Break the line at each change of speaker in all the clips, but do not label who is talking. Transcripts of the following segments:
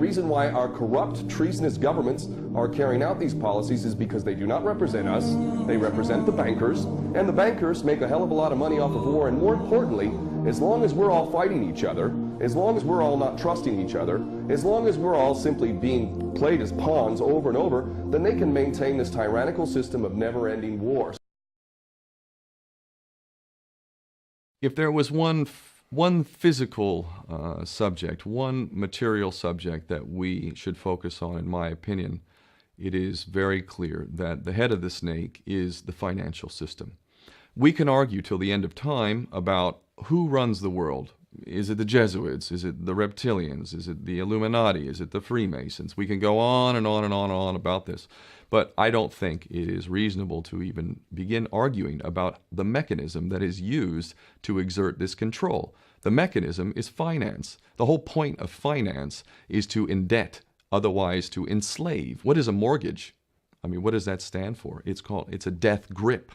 The reason why our corrupt, treasonous governments are carrying out these policies is because they do not represent us. They represent the bankers, and the bankers make a hell of a lot of money off of war. And more importantly, as long as we're all fighting each other, as long as we're all not trusting each other, as long as we're all simply being played as pawns over and over, then they can maintain this tyrannical system of never-ending war.
If there was one physical subject, one material subject that we should focus on, in my opinion, it is very clear that the head of the snake is the financial system. We can argue till the end of time about who runs the world. Is it the Jesuits? Is it the Reptilians? Is it the Illuminati? Is it the Freemasons? We can go on and on and on and on about this. But I don't think it is reasonable to even begin arguing about the mechanism that is used to exert this control. The mechanism is finance. The whole point of finance is to indebt, otherwise to enslave. What is a mortgage? I mean, what does that stand for? It's a death grip.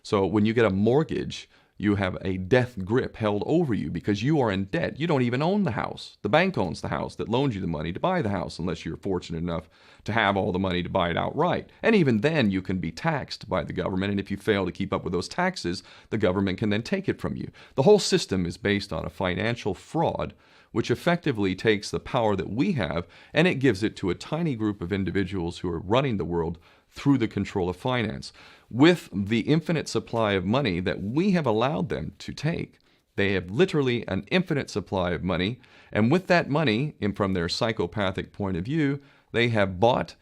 So when you get a mortgage, you have a death grip held over you because you are in debt. You don't even own the house. The bank owns the house that loans you the money to buy the house, unless you're fortunate enough to have all the money to buy it outright. And even then, you can be taxed by the government, and if you fail to keep up with those taxes, the government can then take it from you. The whole system is based on a financial fraud, which effectively takes the power that we have, and it gives it to a tiny group of individuals who are running the world through the control of finance. With the infinite supply of money that we have allowed them to take, they have literally an infinite supply of money, and with that money, and from their psychopathic point of view, they have bought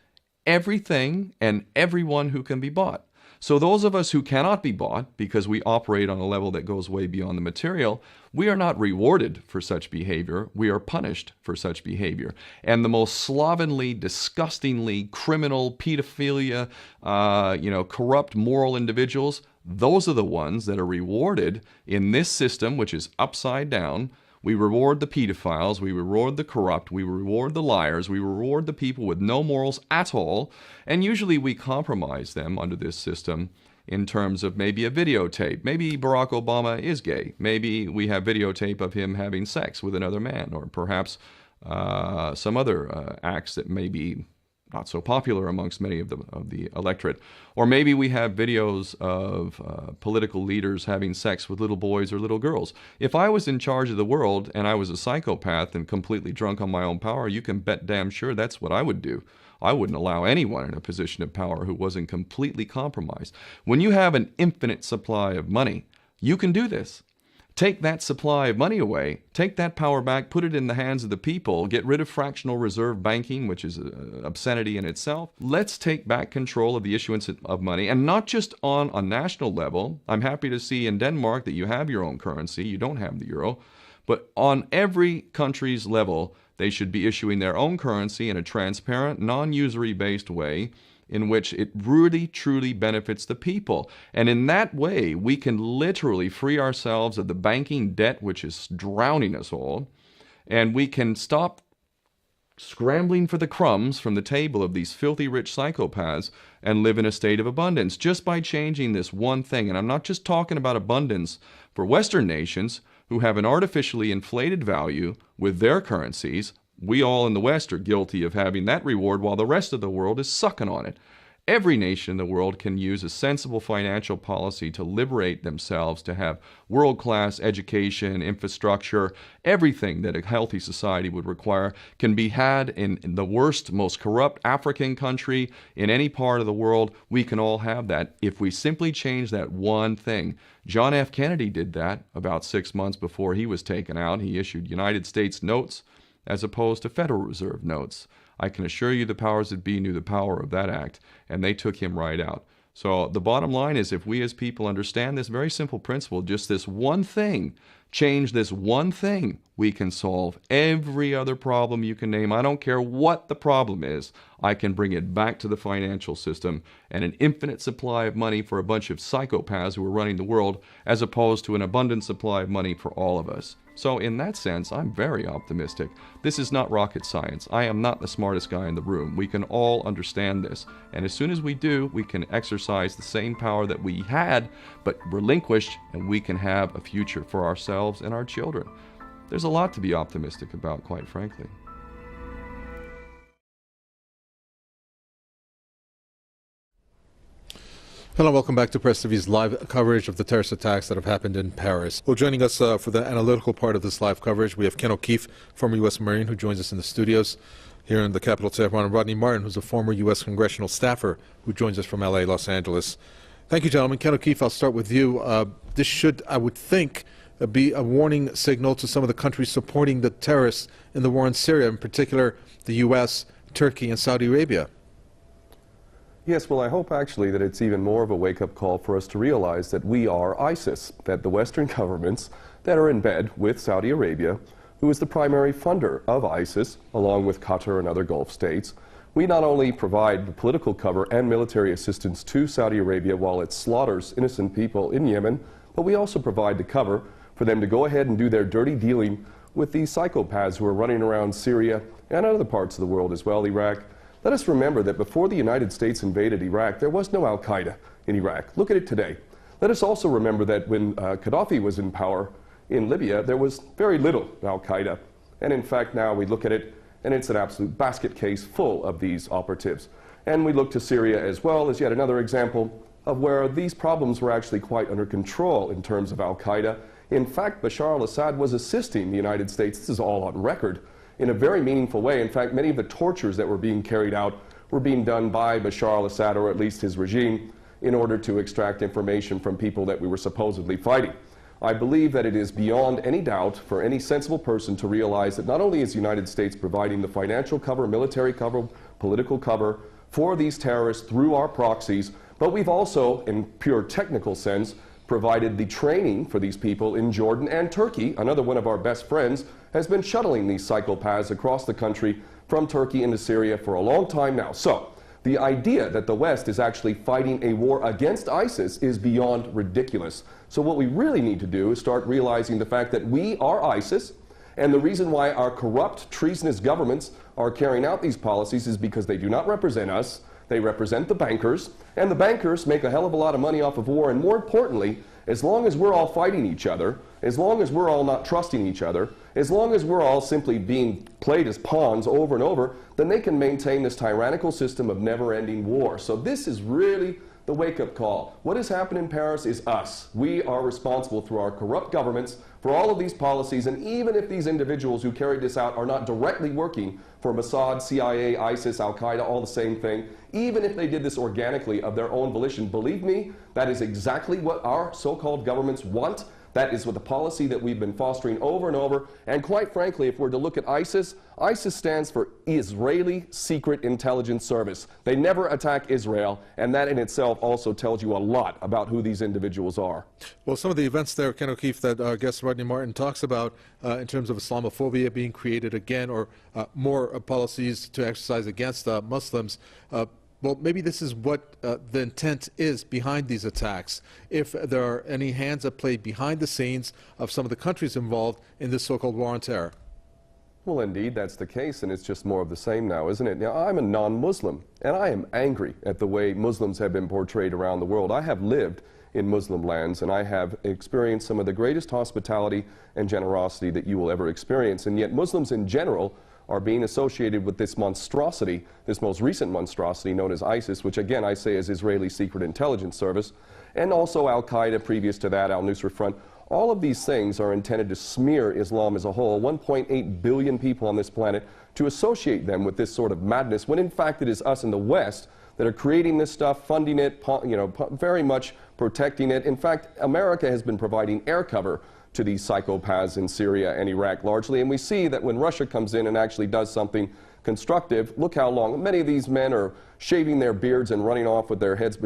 everything and everyone who can be bought. So those of us who cannot be bought, because we operate on a level that goes way beyond the material, we are not rewarded for such behavior. We are punished for such behavior. And the most slovenly, disgustingly criminal, pedophilia, corrupt moral individuals, those are the ones that are rewarded in this system, which is upside down. We reward the pedophiles, we reward the corrupt, we reward the liars, we reward the people with no morals at all, and usually we compromise them under this system in terms of maybe a videotape. Maybe Barack Obama is gay. The we have videotape of him having sex with another man, or perhaps some other acts that may be not so popular amongst many of the electorate. Or maybe we have videos of political leaders having sex with little boys or little girls. If I was in charge of the world and I was a psychopath and completely drunk on my own power, you can bet damn sure that's what I would do. I wouldn't allow anyone in a position of power who wasn't completely compromised. When you have an infinite supply of money, you can do this. Take that supply of money away, take that power back, put it in the hands of the people, get rid of fractional reserve banking, which is an obscenity in itself. Let's take back control of the issuance of money, and not just on a national level. I'm happy to see in Denmark that you have your own currency, you don't have the euro, but on every country's level, they should be issuing their own currency in a transparent, non-usury based way, in which it really, truly benefits the people. And in that way, we can literally free ourselves of the banking debt which is drowning us all, and we can stop scrambling for the crumbs from the table of these filthy rich psychopaths and live in a state of abundance just by changing this one thing. And I'm not just talking about abundance for Western nations who have an artificially inflated value with their currencies. We all in the West are guilty of having that reward while the rest of the world is sucking on it. Every nation in the world can use a sensible financial policy to liberate themselves, to have world-class education, infrastructure, everything that a healthy society would require can be had in the worst, most corrupt African country, in any part of the world. We can all have that if we simply change that one thing. John F. Kennedy did that about 6 months before he was taken out. He issued United States notes as opposed to Federal Reserve notes. I can assure you the powers that be knew the power of that act, and they took him right out. So the bottom line is, if we as people understand this very simple principle, just this one thing, change this one thing, we can solve every other problem you can name. I don't care what the problem is. I can bring it back to the financial system and an infinite supply of money for a bunch of psychopaths who are running the world, as opposed to an abundant supply of money for all of us. So in that sense, I'm very optimistic. This is not rocket science. I am not the smartest guy in the room. We can all understand this. And as soon as we do, we can exercise the same power that we had, but relinquished, and we can have a future for ourselves and our children. There's a lot to be optimistic about, quite frankly.
Hello, welcome back to Press TV's live coverage of the terrorist attacks that have happened in Paris. Well, joining us for the analytical part of this live coverage, we have Ken O'Keefe, former U.S. Marine, who joins us in the studios here in the capital, Tehran, and Rodney Martin, who's a former U.S. congressional staffer, who joins us from L.A., Los Angeles. Thank you, gentlemen. Ken O'Keefe, I'll start with you. This should, I would think, be a warning signal to some of the countries supporting the terrorists in the war in Syria, in particular the U.S., Turkey, and Saudi Arabia.
Yes, well, I hope actually that it's even more of a wake-up call for us to realize that we are ISIS, that the Western governments that are in bed with Saudi Arabia, who is the primary funder of ISIS, along with Qatar and other Gulf states, we not only provide the political cover and military assistance to Saudi Arabia while it slaughters innocent people in Yemen, but we also provide the cover for them to go ahead and do their dirty dealing with these psychopaths who are running around Syria and other parts of the world as well, Iraq. Let us remember that before the United States invaded Iraq, there was no Al-Qaeda in Iraq. Look at it today. Let us also remember that when Gaddafi was in power in Libya, there was very little Al-Qaeda. And in fact, now we look at it, and it's an absolute basket case full of these operatives. And we look to Syria as well as yet another example of where these problems were actually quite under control in terms of Al-Qaeda. In fact, Bashar al-Assad was assisting the United States, this is all on record, in a very meaningful way. In fact, many of the tortures that were being carried out were being done by Bashar al-Assad, or at least his regime, in order to extract information from people that we were supposedly fighting. I believe that it is beyond any doubt for any sensible person to realize that not only is the United States providing the financial cover, military cover, political cover for these terrorists through our proxies, but we've also, in pure technical sense, provided the training for these people in Jordan and Turkey. Another one of our best friends has been shuttling these psychopaths across the country from Turkey into Syria for a long time now. So the idea that the West is actually fighting a war against ISIS is beyond ridiculous. So what we really need to do is start realizing the fact that we are ISIS, and the reason why our corrupt, treasonous governments are carrying out these policies is because they do not represent us. They represent the bankers, and the bankers make a hell of a lot of money off of war. And more importantly, as long as we're all fighting each other, as long as we're all not trusting each other, as long as we're all simply being played as pawns over and over, then they can maintain this tyrannical system of never-ending war. So this is really the wake-up call. What has happened in Paris is us. We are responsible through our corrupt governments for all of these policies, and even if these individuals who carried this out are not directly working for Mossad, CIA, ISIS, Al-Qaeda, all the same thing, even if they did this organically of their own volition, believe me, that is exactly what our so-called governments want. That is what the policy that we've been fostering over and over. And quite frankly, if we're to look at ISIS, ISIS stands for Israeli Secret Intelligence Service. They never attack Israel, and that in itself also tells you a lot about who these individuals are.
Well, some of the events there, Ken O'Keefe, that our guest Rodney Martin talks about in terms of Islamophobia being created again, or more policies to exercise against Muslims, well, maybe this is what the intent is behind these attacks, if there are any hands at play behind the scenes of some of the countries involved in this so-called war on terror.
Well, indeed, that's the case, and it's just more of the same now, isn't it? Now, I'm a non-Muslim, and I am angry at the way Muslims have been portrayed around the world. I have lived in Muslim lands, and I have experienced some of the greatest hospitality and generosity that you will ever experience, and yet Muslims in general are being associated with this monstrosity, this most recent monstrosity known as ISIS, which again I say is Israeli Secret Intelligence Service, and also Al-Qaeda previous to that, Al-Nusra Front. All of these things are intended to smear Islam as a whole, 1.8 billion people on this planet, to associate them with this sort of madness, when in fact it is us in the West that are creating this stuff, funding it, very much protecting it. In fact, America has been providing air cover to these psychopaths in Syria and Iraq largely, and we see that when Russia comes in and actually does something constructive, look how long many of these men are shaving their beards and running off with their heads,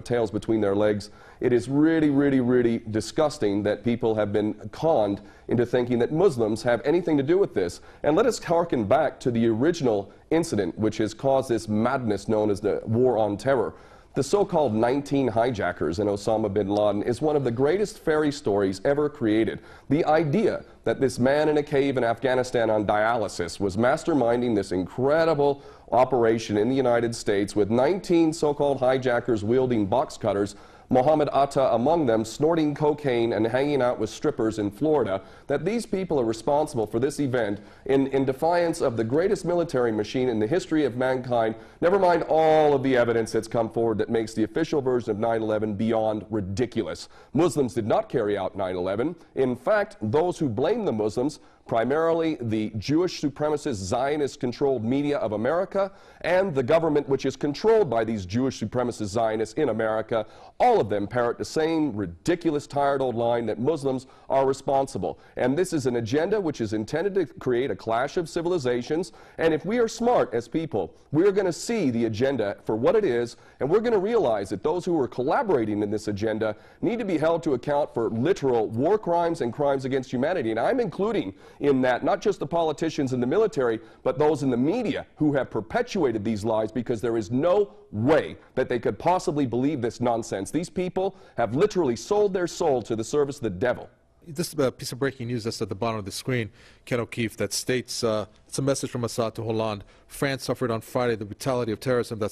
tails between their legs. It is really, really, really disgusting that people have been conned into thinking that Muslims have anything to do with this. And let us harken back to the original incident which has caused this madness known as the War on Terror. The so-called 19 hijackers in Osama bin Laden is one of the greatest fairy stories ever created. The idea that this man in a cave in Afghanistan on dialysis was masterminding this incredible operation in the United States with 19 so-called hijackers wielding box cutters Mohammed Atta among them, snorting cocaine and hanging out with strippers in Florida, that these people are responsible for this event in defiance of the greatest military machine in the history of mankind, never mind all of the evidence that's come forward that makes the official version of 9/11 beyond ridiculous. Muslims did not carry out 9/11. In fact, those who blame the Muslims, primarily the Jewish supremacist Zionist-controlled media of America and the government which is controlled by these Jewish supremacist Zionists in America, all of them parrot the same ridiculous, tired old line that Muslims are responsible. And this is an agenda which is intended to create a clash of civilizations. And if we are smart as people, we're going to see the agenda for what it is, and we're going to realize that those who are collaborating in this agenda need to be held to account for literal war crimes and crimes against humanity. And I'm including in that not just the politicians in the military, but those in the media who have perpetuated these lies, because there is no way that they could possibly believe this nonsense. These people have literally sold their soul to the service of the devil.
This piece of breaking news that's at the bottom of the screen, Ken O'Keefe, that states, it's a message from Assad to Hollande. France suffered on Friday the brutality of terrorism that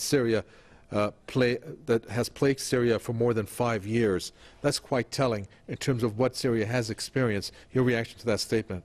that has plagued Syria for more than 5 years. That's quite telling in terms of what Syria has experienced. Your reaction to that statement?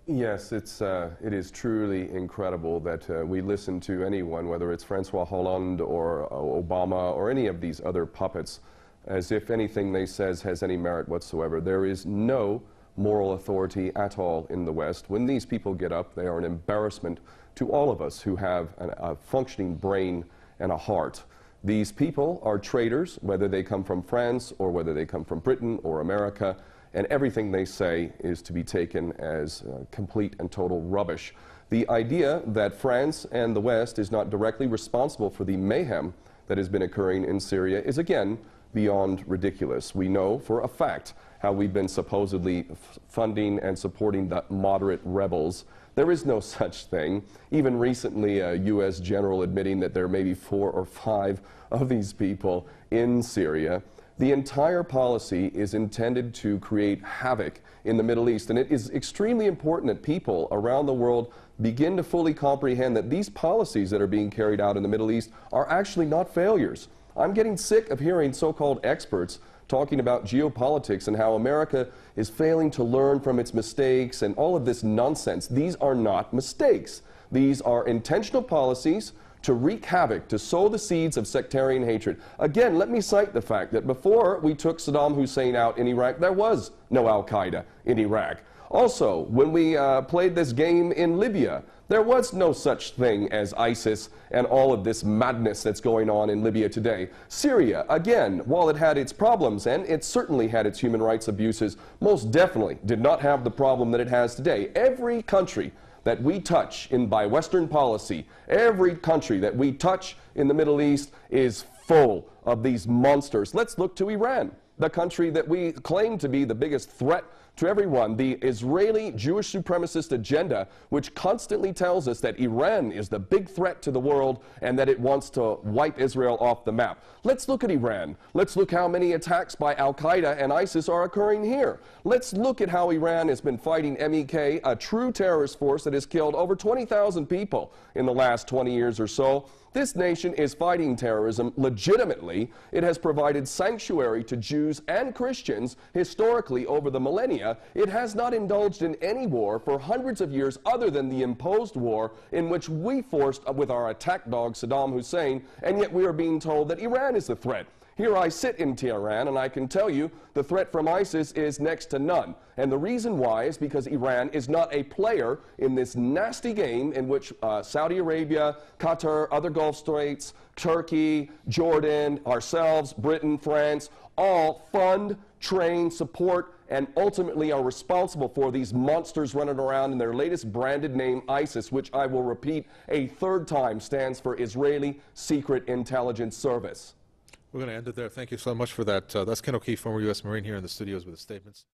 Yes, it is truly incredible that we listen to anyone, whether it's Francois Hollande or Obama or any of these other puppets, as if anything they says has any merit whatsoever. There is no moral authority at all in the West. When these people get up, they are an embarrassment to all of us who have a functioning brain and a heart. These people are traitors, whether they come from France or whether they come from Britain or America, and everything they say is to be taken as complete and total rubbish. The idea that France and the West is not directly responsible for the mayhem that has been occurring in Syria is again beyond ridiculous. We know for a fact how we've been supposedly funding and supporting the moderate rebels. There is no such thing. Even recently, a U.S. general admitting that there may be 4 or 5 of these people in Syria. The entire policy is intended to create havoc in the Middle East, and it is extremely important that people around the world begin to fully comprehend that these policies that are being carried out in the Middle East are actually not failures. I'm getting sick of hearing so-called experts talking about geopolitics and how America is failing to learn from its mistakes and all of this nonsense. These are not mistakes. These are intentional policies to wreak havoc, to sow the seeds of sectarian hatred. Again, let me cite the fact that before we took Saddam Hussein out in Iraq, there was no Al-Qaeda in Iraq. Also, when we played this game in Libya, there was no such thing as ISIS and all of this madness that's going on in Libya today. Syria, again, while it had its problems, and it certainly had its human rights abuses, most definitely did not have the problem that it has today. Every country that we touch by Western policy, every country that we touch in the Middle East is full of these monsters. Let's look to Iran, the country that we claim to be the biggest threat to everyone, the Israeli Jewish supremacist agenda, which constantly tells us that Iran is the big threat to the world and that it wants to wipe Israel off the map. Let's look at Iran. Let's look how many attacks by Al-Qaeda and ISIS are occurring here. Let's look at how Iran has been fighting MEK, a true terrorist force that has killed over 20,000 people in the last 20 years or so. This nation is fighting terrorism legitimately. It has provided sanctuary to Jews and Christians historically over the millennia. It has not indulged in any war for hundreds of years other than the imposed war in which we forced with our attack dog Saddam Hussein, and yet we are being told that Iran is the threat. Here I sit in Tehran, and I can tell you the threat from ISIS is next to none. And the reason why is because Iran is not a player in this nasty game in which Saudi Arabia, Qatar, other Gulf states, Turkey, Jordan, ourselves, Britain, France, all fund, train, support, and ultimately are responsible for these monsters running around in their latest branded name, ISIS, which I will repeat a third time stands for Israeli Secret Intelligence Service.
We're going to end it there. Thank you so much for that. That's Ken O'Keefe, former U.S. Marine, here in the studios with the statements.